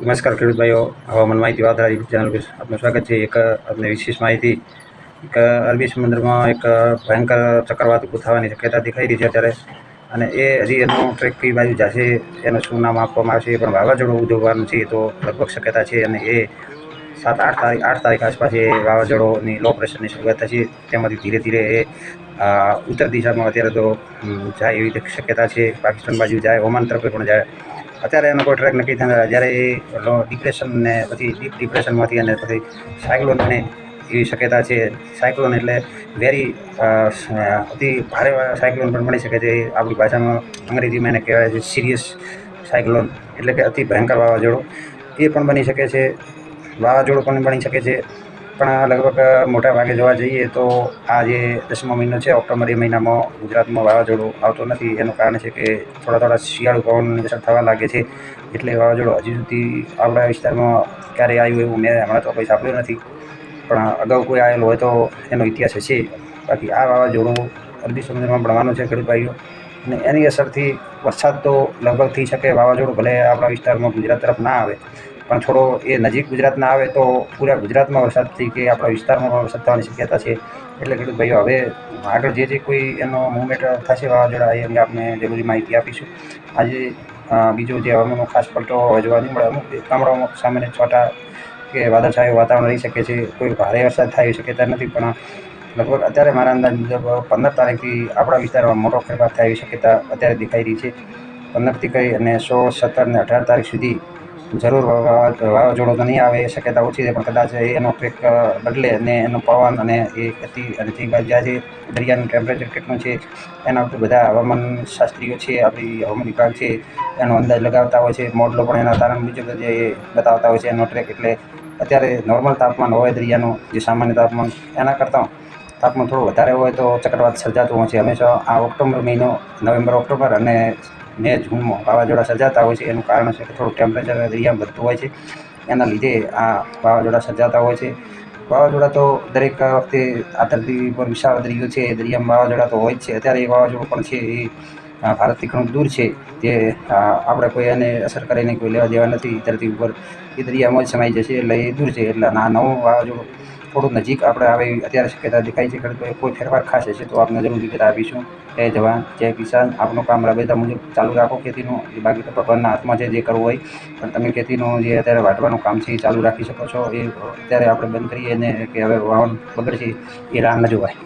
નમસ્કાર ખેડૂત ભાઈઓ, હવામાન માહિતી વાદળા યુટ્યુબ ચેનલ પર આપનું સ્વાગત છે. એક આપને વિશેષ માહિતી. એક અરબી સમુદ્રમાં એક ભયંકર ચક્રવાત ઊભું થવાની શક્યતા દેખાઈ રહી છે અત્યારે, અને એ હજી એનો ટ્રેક કઈ બાજુ જશે, એનું શું નામ આપવામાં આવશે, પણ વાવાઝોડું ઉદ્ભવવાનું છે તો લગભગ શક્યતા છે. અને એ 7-8 તારીખ આસપાસ એ વાવાઝોડોની લો પ્રેશરની શરૂઆત થશે. તેમાંથી ધીરે ધીરે એ ઉત્તર દિશામાં અત્યારે તો જાય એવી શક્યતા છે. પાકિસ્તાન બાજુ જાય, ઓમાન તરફે પણ જાય. અત્યારે એનો કોઈ ટ્રેક નક્કી થાય જ્યારે એ ડિપ્રેશન ને પછી ડીપ ડિપ્રેશનમાંથી અને પછી સાયક્લોન બને એવી શક્યતા છે. સાયક્લોન એટલે વેરી અતિ ભારે સાયક્લોન પણ બની શકે છે. આપણી ભાષામાં અંગ્રેજીમાં એને કહેવાય છે સિરિયસ સાયક્લોન, એટલે કે અતિ ભયંકર વાવાઝોડું. એ પણ બની શકે છે. વાવાઝોડું પણ બની શકે છે. પણ લગભગ મોટા ભાગે જોવા જઈએ તો આ જે 10મો મહિનો છે, ઓક્ટોબર એ મહિનામાં ગુજરાતમાં વાવાઝોડું આવતો નથી. એનું કારણ છે કે થોડા શિયાળુ પવનની અસર થવા લાગે છે, એટલે વાવાઝોડું હજી સુધી આપણા વિસ્તારમાં ક્યારે આવ્યું એવું મેં હમણાં તો કંઈ સાંભળ્યું નથી. પણ અગાઉ કોઈ આવેલું હોય તો એનો ઇતિહાસ હશે. બાકી આ વાવાઝોડું અરબી સમુદ્રમાં ભણવાનું છે ખેડૂત ભાઈઓ, અને એની અસરથી વરસાદ તો લગભગ થઈ શકે. વાવાઝોડું ભલે આપણા વિસ્તારમાં ગુજરાત તરફ ના આવે, પણ થોડો એ નજીક ગુજરાતના આવે તો પૂરા ગુજરાતમાં વરસાદ થઈ કે આપણા વિસ્તારમાં પણ વરસાદ થવાની શક્યતા છે. એટલે ખેડૂત ભાઈઓ, હવે આગળ જે કોઈ એનો મૂવમેન્ટ થશે વાવાઝોડા, એ અંગે આપણે જરૂરી માહિતી આપીશું. આજે બીજો જે હવામાનનો ખાસ પલટો જોવા નહીં મળે. અમુક ગામડાઓમાં સામાન્ય છાંટા કે વાદળછાયું વાતાવરણ રહી શકે છે. કોઈ ભારે વરસાદ થાય એવી શક્યતા નથી, પણ લગભગ અત્યારે મારા અંદાજ મુજબ 15 તારીખથી આપણા વિસ્તારમાં મોટો ફેરફાર થાય એવી શક્યતા અત્યારે દેખાઈ રહી છે. 15થી કહી અને 16, 17 અને 18 તારીખ સુધી જરૂર વાવાઝોડું તો નહીં આવે એ શક્યતા ઓછી છે, પણ કદાચ એનો ટ્રેક બદલે અને એનો પવન અને એ ગતિ અને જે બાજુ જાય છે, દરિયાનું ટેમ્પરેચર કેટલું છે, એના ઉપર બધા હવામાન શાસ્ત્રીઓ છે, આપણી હવામાન વિભાગ છે, એનો અંદાજ લગાવતા હોય છે. મોડલો પણ એના તારણ મુજબ જે બતાવતા હોય છે એનો ટ્રેક. એટલે અત્યારે નોર્મલ તાપમાન હોય દરિયાનું, જે સામાન્ય તાપમાન, એના કરતાં તાપમાન થોડું વધારે હોય તો ચક્રવાત સર્જાતું હોય છે. હંમેશા આ ઓક્ટોબર મહિનો, નવેમ્બર, ઓક્ટોબર અને મે, જૂનમાં વાવાઝોડા સર્જાતા હોય છે. એનું કારણ છે કે થોડું ટેમ્પરેચર દરિયામાં વધતું હોય છે, એના લીધે આ વાવાઝોડા સર્જાતા હોય છે. વાવાઝોડા તો દરેક વખતે આ ધરતી પર વિશાળ દરિયો છે, દરિયામાં વાવાઝોડા તો હોય જ છે. અત્યારે એ વાવાઝોડું પણ છે, એ ભારતથી ઘણું દૂર છે. જે આપણે કોઈ એને અસર કરે નહીં, કોઈ લેવા દેવા નથી ધરતી ઉપર. એ દરિયામાં જ સમાઈ જશે, એટલે એ દૂર છે. એટલે આ નવું વાવાઝોડું થોડું નજીક આપણે આવે એવી અત્યારે શક્યતા દેખાય છે. ખેડૂતોએ કોઈ ફેરફાર ખાસ હશે તો આપણે જરૂર વિગત આપીશું. જય જવાન, જય કિસાન. આપનું કામ રાબેતા મુજબ ચાલુ રાખો ખેતીનું. એ બાકી તો ભગવાનના હાથમાં છે જે કરવું હોય. પણ તમે ખેતીનું જે અત્યારે વાટવાનું કામ છે એ ચાલુ રાખી શકો છો. એ અત્યારે આપણે બંધ કરીએ ને કે હવે વાવણ બગડશે, એ રાહ ન જોવાય.